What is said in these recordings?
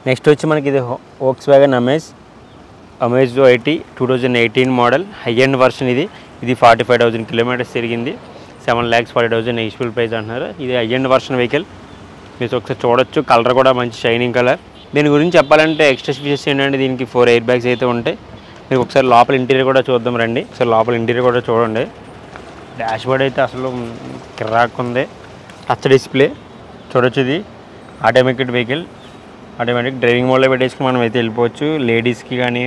Next వచ్చి మనకి ఇది Volkswagen amaze 2018 model high end version. ఇది 45,000 కిలోమీటర్స్ తిరిగింది. 7,40,000 నెగిషియబుల్ ప్రైస్ అంటున్నారు. ఇది హై ఎండ్ వర్షన్ వెహికల్. మీరు ఒకసారి చూడొచ్చు, కలర్ కూడా మంచి షైనింగ్ కలర్. దీని గురించి చెప్పాలంటే ఎక్స్ట్రా ఫీచర్స్ ఏంటంటే దీనికి 4 ఎయిర్ బ్యాగ్స్ అయితే ఉంటాయి. మీరు ఒకసారి లోపల ఇంటీరియర్ కూడా చూద్దాం రండి. ఒకసారి లోపల ఇంటీరియర్ కూడా చూడండి. డాష్ బోర్డ్ అయితే అసలు కిరాక్ ఉంది. టచ్ డిస్ప్లే చూడొచ్చు. ఇది ఆటోమేటిక్ వెహికల్, ఆటోమేటిక్ డ్రైవింగ్ మోడ్లో పెట్టేసుకుని మనం అయితే వెళ్ళిపోవచ్చు. లేడీస్కి కానీ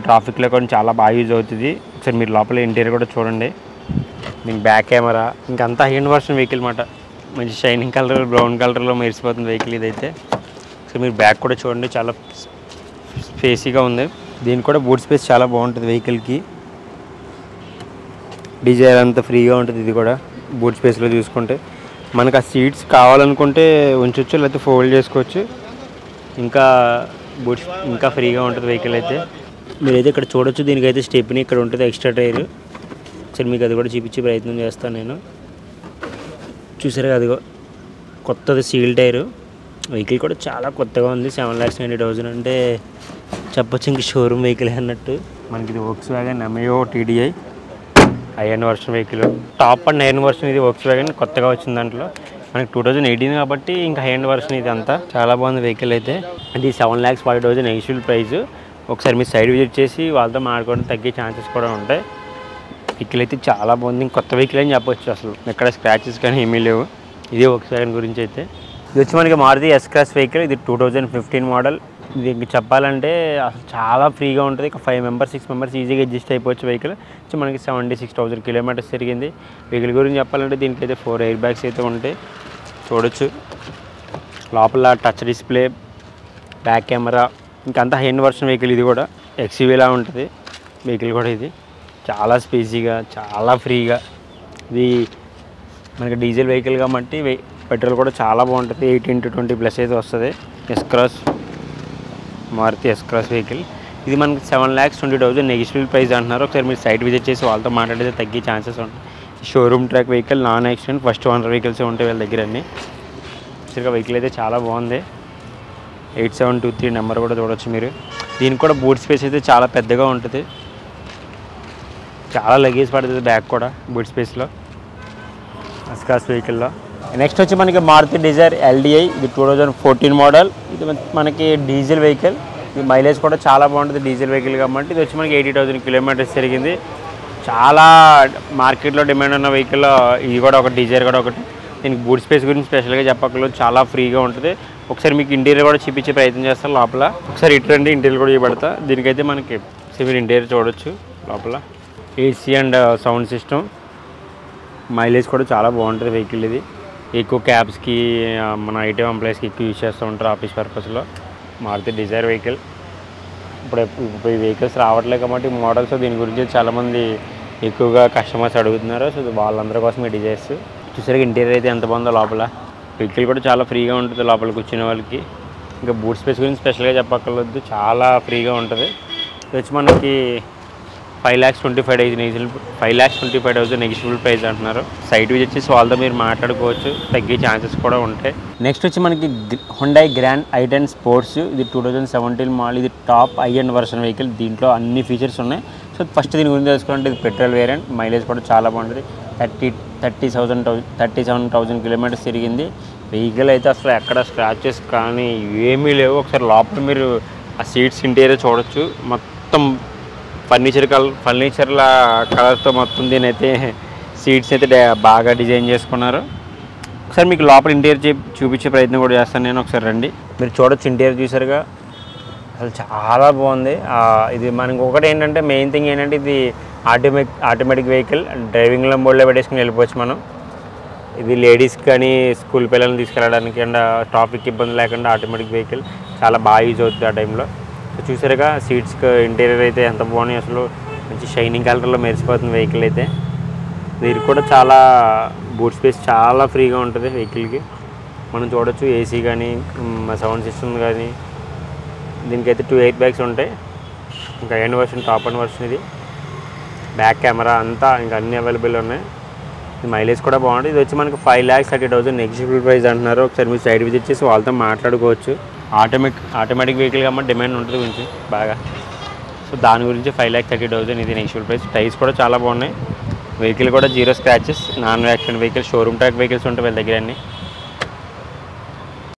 ట్రాఫిక్లో కానీ చాలా బాగా యూజ్ అవుతుంది. ఒకసారి మీరు లోపల ఇంటీరియర్ కూడా చూడండి. దీనికి బ్యాక్ కెమెరా, ఇంకంతా హై ఎండ్ వర్షన్ వెహికల్ మాట. మంచి షైనింగ్ కలర్, బ్రౌన్ కలర్లో మెరిసిపోతుంది వెహికల్ ఇదైతే. సో మీరు బ్యాక్ కూడా చూడండి, చాలా స్పేసీగా ఉంది. దీనికి కూడా బూట్ స్పేస్ చాలా బాగుంటుంది వెహికల్కి. డిజైర్ అంతా ఫ్రీగా ఉంటుంది. ఇది కూడా బూట్ స్పేస్లో చూసుకుంటే మనకు ఆ సీట్స్ కావాలనుకుంటే ఉంచవచ్చు, లేకపోతే ఫోల్డ్ చేసుకోవచ్చు. ఇంకా బూట్స్ ఇంకా ఫ్రీగా ఉంటుంది వెహికల్ అయితే. మీరైతే ఇక్కడ చూడొచ్చు. దీనికైతే స్టెప్ని ఇక్కడ ఉంటుంది, ఎక్స్ట్రా టైర్. సరే మీకు అది కూడా చూపించే ప్రయత్నం చేస్తాను నేను. చూసారు అదిగో కొత్తది సీల్ టైరు. వెహికల్ కూడా చాలా కొత్తగా ఉంది. 7,90,000 అంటే చెప్పొచ్చు ఇంక షోరూమ్ వెహికల్ అన్నట్టు. మనకి ఇది Volkswagen amaze TDI high end version vehicle. Top and high end version ఇది వోక్స్‌వ్యాగన్ కొత్తగా వచ్చిన దాంట్లో. మనకి 2018 కాబట్టి ఇంకా హై ఎండ్ వర్షన్ ఇది అంతా. చాలా బాగుంది వెహికల్ అయితే. ఇది 7,40,000 నెగిషియబుల్ ప్రైస్. ఒకసారి మీరు సైడ్ విజిట్ చేసి వాళ్ళతో మాట్లాడుకోవడం తగ్గే ఛాన్సెస్ కూడా ఉంటాయి. వెహికల్ అయితే చాలా బాగుంది. కొత్త వెహికల్ అని చెప్పొచ్చు. అసలు ఎక్కడ స్క్రాచెస్ కానీ ఏమీ లేవు. ఇదే వోక్స్‌వ్యాగన్ గురించి అయితే. ఇది వచ్చి మనకి మారుతి S-Class వెహికల్. ఇది 2015 మోడల్. ఇది చెప్పాలంటే అసలు చాలా ఫ్రీగా ఉంటుంది. ఇక 5 మెంబర్స్ 6 మెంబర్స్ ఈజీగా అడ్జస్ట్ అయిపోవచ్చు. వెహికల్ వచ్చి మనకి 76,000 కిలోమీటర్స్ తిరిగింది. వెహికల్ గురించి చెప్పాలంటే దీనికైతే 4 ఎయిర్ బ్యాగ్స్ అయితే ఉంటాయి. చూడొచ్చు లోపల టచ్ డిస్ప్లే, బ్యాక్ కెమెరా, ఇంకంతా హై ఎండ్ వర్షన్ వెహికల్. ఇది కూడా XUVలా ఉంటుంది వెహికల్ కూడా. ఇది చాలా స్పేసీగా, చాలా ఫ్రీగా. ఇది మనకి డీజిల్ వెహికల్ కాబట్టి పెట్రోల్ కూడా చాలా బాగుంటుంది. 18-20+ అయితే వస్తుంది. S-Class Maruti S-Class vehicle. ఇది మనకి 7,20,000 నెగిషియబుల్ ప్రైస్ అంటున్నారు. ఒకసారి మీరు సైట్ విజిట్ చేసి వాళ్ళతో మాట్లాడితే తగ్గే ఛాన్సెస్ ఉంటాయి. Showroom track vehicle, non accident, first owner వెహికల్సే ఉంటాయి వీళ్ళ దగ్గర అన్నీ. సరిగ్గా వెహికల్ అయితే చాలా బాగుంది. 8723 నెంబర్ కూడా చూడవచ్చు మీరు. దీనికి కూడా బూట్ స్పేస్ అయితే చాలా పెద్దగా ఉంటుంది. చాలా లగేజ్ పడుతుంది బ్యాగ్ కూడా బూట్ స్పేస్లో S-Class వెహికల్లో. నెక్స్ట్ వచ్చి మనకి మారుతి డిజైర్ LDI. ఇది 2014 మోడల్. ఇది మనకి డీజిల్ వెహికల్. ఇది మైలేజ్ కూడా చాలా బాగుంటుంది డీజిల్ వెహికల్ కాబట్టి. ఇది వచ్చి మనకి 80,000 కిలోమీటర్స్ తిరిగింది. చాలా మార్కెట్లో డిమాండ్ ఉన్న వెహికల్ ఇది కూడా ఒకటి, డిజైర్ కూడా ఒకటి. దీనికి బూట్ స్పేస్ గురించి స్పెషల్గా చెప్పక్కర్లేదు, చాలా ఫ్రీగా ఉంటుంది. ఒకసారి మీకు ఇంటీరియర్ కూడా చూపించే ప్రయత్నం చేస్తాను లోపల. ఒకసారి ఇటువంటి ఇంటీరియర్ కూడా చూపెడతా. దీనికైతే మనకి సివిల్ ఇంటీరియర్ చూడొచ్చు. లోపల AC and sound system. Mileage కూడా చాలా బాగుంటుంది వెహికల్. ఇది ఎక్కువ క్యాబ్స్కి, మన ఐటీ ఎంప్లాయీస్కి ఎక్కువ యూజ్ చేస్తూ ఉంటారు ఆఫీస్ పర్పస్లో. Maruti Dzire vehicle. ఇప్పుడు ఈ వెహికల్స్ రావట్లేదు కాబట్టి మోడల్స్ దీని గురించి చాలామంది ఎక్కువగా కస్టమర్స్ అడుగుతున్నారు. సో వాళ్ళందరి కోసం ఈ డిజైర్స్. చూసారుగా ఇంటీరియర్ అయితే ఎంత బాగుందో లోపల. వెహికల్ కూడా చాలా ఫ్రీగా ఉంటుంది లోపల కూర్చునే వాళ్ళకి. ఇంకా బూట్ స్పేస్ గురించి స్పెషల్గా చెప్పక్కర్లేదు, చాలా ఫ్రీగా ఉంటుంది. ఇది వచ్చి మనకి 5,25,000 నెగిషియబుల్ ప్రైస్ అంటున్నారు. సైట్ విజిట్ చేసి వాళ్ళతో మీరు మాట్లాడుకోవచ్చు, తగ్గే ఛాన్సెస్ కూడా ఉంటాయి. నెక్స్ట్ వచ్చి మనకి హుండై గ్రాండ్ i10 స్పోర్ట్స్. ఇది 2017 మోడల్. ఇది top high end version vehicle. దీంట్లో అన్ని ఫీచర్స్ ఉన్నాయి. సో ఫస్ట్ దీని గురించి తెలుసుకోవాలంటే ఇది పెట్రోల్ వేరియంట్. మైలేజ్ కూడా చాలా బాగుంటుంది. 37,000 కిలోమీటర్స్ తిరిగింది. వెహికల్ అయితే అసలు ఎక్కడ స్క్రాచెస్ కానీ ఏమీ లేవు. ఒకసారి లోపల మీరు ఆ సీట్స్ ఇంటీరియర్ చూడొచ్చు. మొత్తం ఫర్నిచర్ల కలర్తో మొత్తం దీనైతే సీట్స్ అయితే బాగా డిజైన్ చేసుకున్నారు. ఒకసారి మీకు లోపల ఇంటీరియర్ చూపించే ప్రయత్నం కూడా చేస్తాను నేను. ఒకసారి రండి, మీరు చూడొచ్చు. ఇంటీరియర్ చూసారుగా, అసలు చాలా బాగుంది. ఇది మనకి ఒకటి ఏంటంటే మెయిన్ థింగ్ ఏంటంటే ఇది ఆటోమేటిక్ వెహికల్. డ్రైవింగ్లో మోడ్లో పెట్టేసుకుని వెళ్ళిపోవచ్చు మనం. ఇది లేడీస్కి కానీ స్కూల్ పిల్లల్ని తీసుకెళ్ళడానికి అండ్ ట్రాఫిక్ ఇబ్బంది లేకుండా ఆటోమేటిక్ వెహికల్ చాలా బాగా యూజ్ అవుతుంది ఆ టైంలో. సో చూసారుగా సీట్స్కి ఇంటీరియర్ అయితే ఎంత బాగున్నాయి. అసలు మంచి షైనింగ్ కలర్లో మెరిసిపోతుంది వెహికల్ అయితే. దీనికి కూడా చాలా బూట్ స్పేస్ చాలా ఫ్రీగా ఉంటుంది వెహికల్కి. మనం చూడొచ్చు AC కానీ సౌండ్ సిస్టమ్ కానీ. దీనికైతే 2 ఎయిర్ బ్యాగ్స్ ఉంటాయి. ఇంకా end version, top end version. ఇది బ్యాక్ కెమెరా అంతా ఇంకా అన్నీ అవైలబుల్ ఉన్నాయి. మైలేజ్ కూడా బాగుంటుంది. ఇది వచ్చి మనకి 5,30,000 నెగిషియబుల్ ప్రైస్ అంటున్నారు. ఒకసారి మీరు సైడ్ విజిట్ చేసి వాళ్ళతో మాట్లాడుకోవచ్చు. ఆటోమేటిక్ వెహికల్ కాబట్టి డిమాండ్ ఉంటుంది కొంచెం బాగా. సో దాని గురించి 5,30,000 ఇది నెక్స్టబుల్ ప్రైస్. టైర్స్ కూడా చాలా బాగున్నాయి. వెహికల్ కూడా 0 scratches, non accident vehicle, showroom track vehicles ఉంటాయి వీళ్ళ దగ్గర అన్నీ.